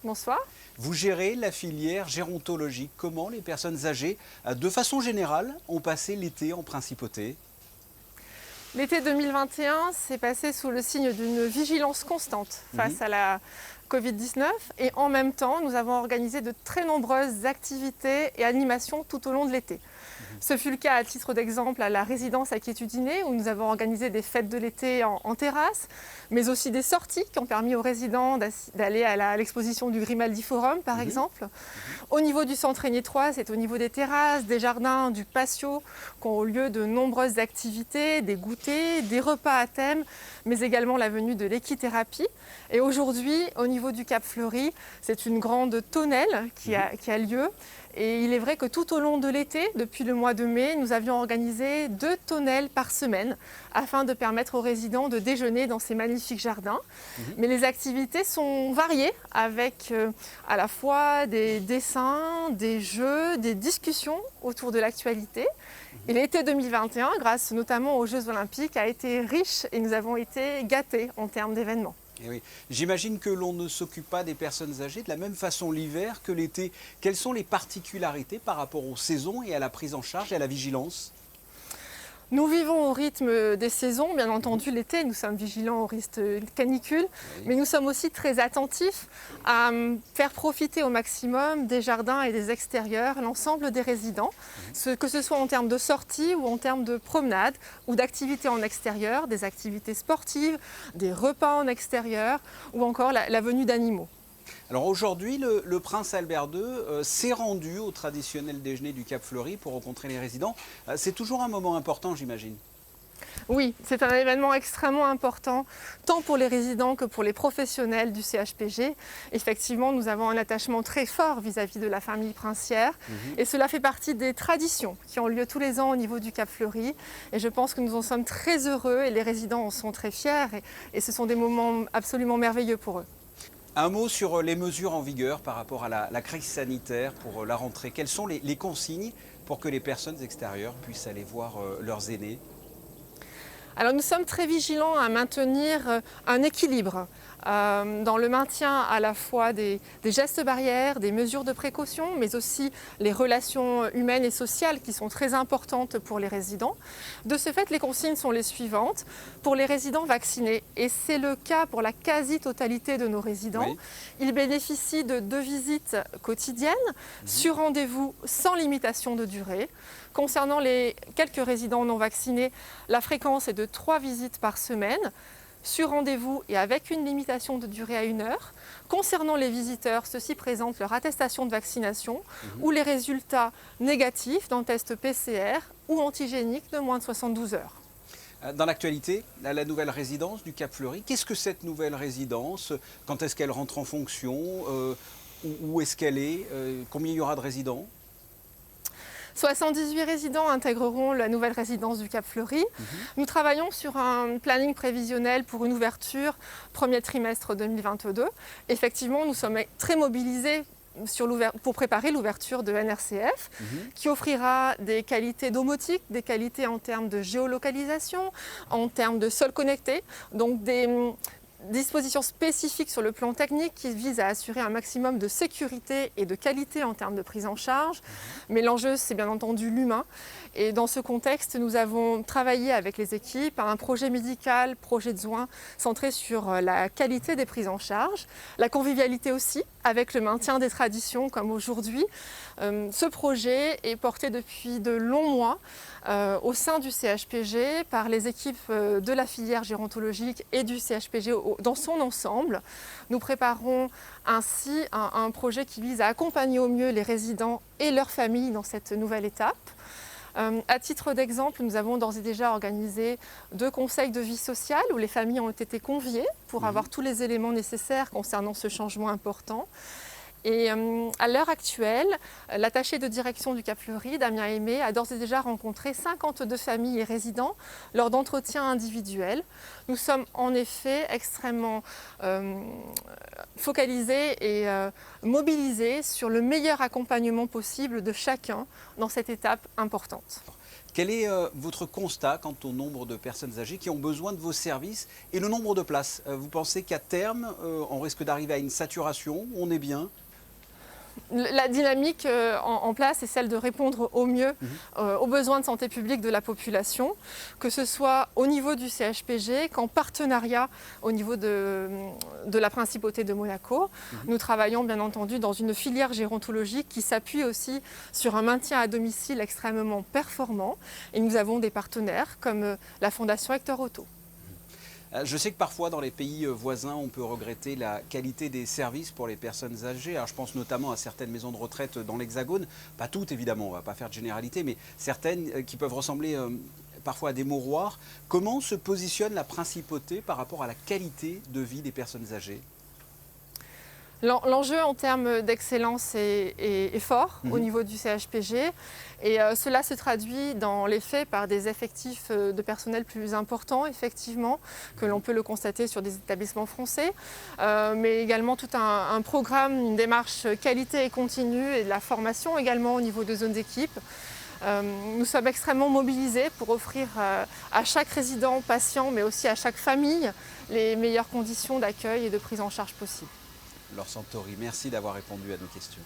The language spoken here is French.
Bonsoir. Vous gérez la filière gérontologique. Comment les personnes âgées, de façon générale, ont passé l'été en principauté? L'été 2021 s'est passé sous le signe d'une vigilance constante face à la Covid-19 et en même temps, nous avons organisé de très nombreuses activités et animations tout au long de l'été. Ce fut le cas à titre d'exemple à la résidence à Quiétudiné où nous avons organisé des fêtes de l'été en terrasse, mais aussi des sorties qui ont permis aux résidents d'aller à l'exposition du Grimaldi Forum par exemple. Au niveau du centre Régnier 3, c'est au niveau des terrasses, des jardins, du patio qu'ont lieu de nombreuses activités, des goûters, des repas à thème, mais également la venue de l'équithérapie. Et aujourd'hui, au niveau du Cap Fleuri, c'est une grande tonnelle qui a lieu. Et il est vrai que tout au long de l'été, depuis le mois de mai, nous avions organisé 2 tonnelles par semaine afin de permettre aux résidents de déjeuner dans ces magnifiques jardins. Mais les activités sont variées avec à la fois des dessins, des jeux, des discussions autour de l'actualité. Et l'été 2021, grâce notamment aux Jeux Olympiques, a été riche et nous avons été gâtés en termes d'événements. Eh oui. J'imagine que l'on ne s'occupe pas des personnes âgées de la même façon l'hiver que l'été. Quelles sont les particularités par rapport aux saisons et à la prise en charge et à la vigilance? Nous vivons au rythme des saisons, bien entendu l'été, nous sommes vigilants au risque de canicule, mais nous sommes aussi très attentifs à faire profiter au maximum des jardins et des extérieurs l'ensemble des résidents, que ce soit en termes de sorties ou en termes de promenades ou d'activités en extérieur, des activités sportives, des repas en extérieur ou encore la venue d'animaux. Alors aujourd'hui, le prince Albert II s'est rendu au traditionnel déjeuner du Cap Fleuri pour rencontrer les résidents. C'est toujours un moment important, j'imagine. Oui, c'est un événement extrêmement important, tant pour les résidents que pour les professionnels du CHPG. Effectivement, nous avons un attachement très fort vis-à-vis de la famille princière et cela fait partie des traditions qui ont lieu tous les ans au niveau du Cap Fleuri. Et je pense que nous en sommes très heureux et les résidents en sont très fiers et ce sont des moments absolument merveilleux pour eux. Un mot sur les mesures en vigueur par rapport à la crise sanitaire pour la rentrée. Quelles sont les consignes pour que les personnes extérieures puissent aller voir leurs aînés? Alors nous sommes très vigilants à maintenir un équilibre dans le maintien à la fois des gestes barrières, des mesures de précaution, mais aussi les relations humaines et sociales qui sont très importantes pour les résidents. De ce fait, les consignes sont les suivantes. Pour les résidents vaccinés, et c'est le cas pour la quasi-totalité de nos résidents, ils bénéficient de 2 visites quotidiennes sur rendez-vous sans limitation de durée. Concernant les quelques résidents non vaccinés, la fréquence est de 3 visites par semaine, sur rendez-vous et avec une limitation de durée à 1 heure. Concernant les visiteurs, ceux-ci présentent leur attestation de vaccination ou les résultats négatifs d'un test PCR ou antigénique de moins de 72 heures. Dans l'actualité, la nouvelle résidence du Cap Fleuri, qu'est-ce que cette nouvelle résidence? Quand est-ce qu'elle rentre en fonction? Où est-ce qu'elle est? Combien il y aura de résidents? 78 résidents intégreront la nouvelle résidence du Cap Fleuri. Nous travaillons sur un planning prévisionnel pour une ouverture premier trimestre 2022. Effectivement, nous sommes très mobilisés pour préparer l'ouverture de NRCF qui offrira des qualités domotiques, des qualités en termes de géolocalisation, en termes de sol connecté, donc des dispositions spécifiques sur le plan technique qui visent à assurer un maximum de sécurité et de qualité en termes de prise en charge. Mais l'enjeu, c'est bien entendu l'humain. Et dans ce contexte, nous avons travaillé avec les équipes à un projet médical, projet de soins centré sur la qualité des prises en charge, la convivialité aussi, avec le maintien des traditions comme aujourd'hui. Ce projet est porté depuis de longs mois au sein du CHPG par les équipes de la filière gérontologique et du CHPG dans son ensemble. Nous préparons ainsi un projet qui vise à accompagner au mieux les résidents et leurs familles dans cette nouvelle étape. À titre d'exemple, nous avons d'ores et déjà organisé 2 conseils de vie sociale où les familles ont été conviées pour avoir tous les éléments nécessaires concernant ce changement important. Et à l'heure actuelle, l'attaché de direction du Cap Fleuri, Damien Aimé, a d'ores et déjà rencontré 52 familles et résidents lors d'entretiens individuels. Nous sommes en effet extrêmement focalisés et mobilisés sur le meilleur accompagnement possible de chacun dans cette étape importante. Quel est votre constat quant au nombre de personnes âgées qui ont besoin de vos services et le nombre de places? Vous pensez qu'à terme, on risque d'arriver à une saturation? On est bien? La dynamique en place est celle de répondre au mieux aux besoins de santé publique de la population, que ce soit au niveau du CHPG qu'en partenariat au niveau de la Principauté de Monaco. Nous travaillons bien entendu dans une filière gérontologique qui s'appuie aussi sur un maintien à domicile extrêmement performant et nous avons des partenaires comme la Fondation Hector Otto. Je sais que parfois dans les pays voisins, on peut regretter la qualité des services pour les personnes âgées. Alors, je pense notamment à certaines maisons de retraite dans l'Hexagone, pas toutes évidemment, on ne va pas faire de généralité, mais certaines qui peuvent ressembler parfois à des mouroirs. Comment se positionne la principauté par rapport à la qualité de vie des personnes âgées ? L'enjeu en termes d'excellence est fort au niveau du CHPG et cela se traduit dans les faits par des effectifs de personnel plus importants, effectivement, que l'on peut le constater sur des établissements français, mais également tout un programme, une démarche qualité et continue et de la formation également au niveau de zones d'équipe. Nous sommes extrêmement mobilisés pour offrir à chaque résident, patient, mais aussi à chaque famille, les meilleures conditions d'accueil et de prise en charge possibles. Laure Santori, merci d'avoir répondu à nos questions.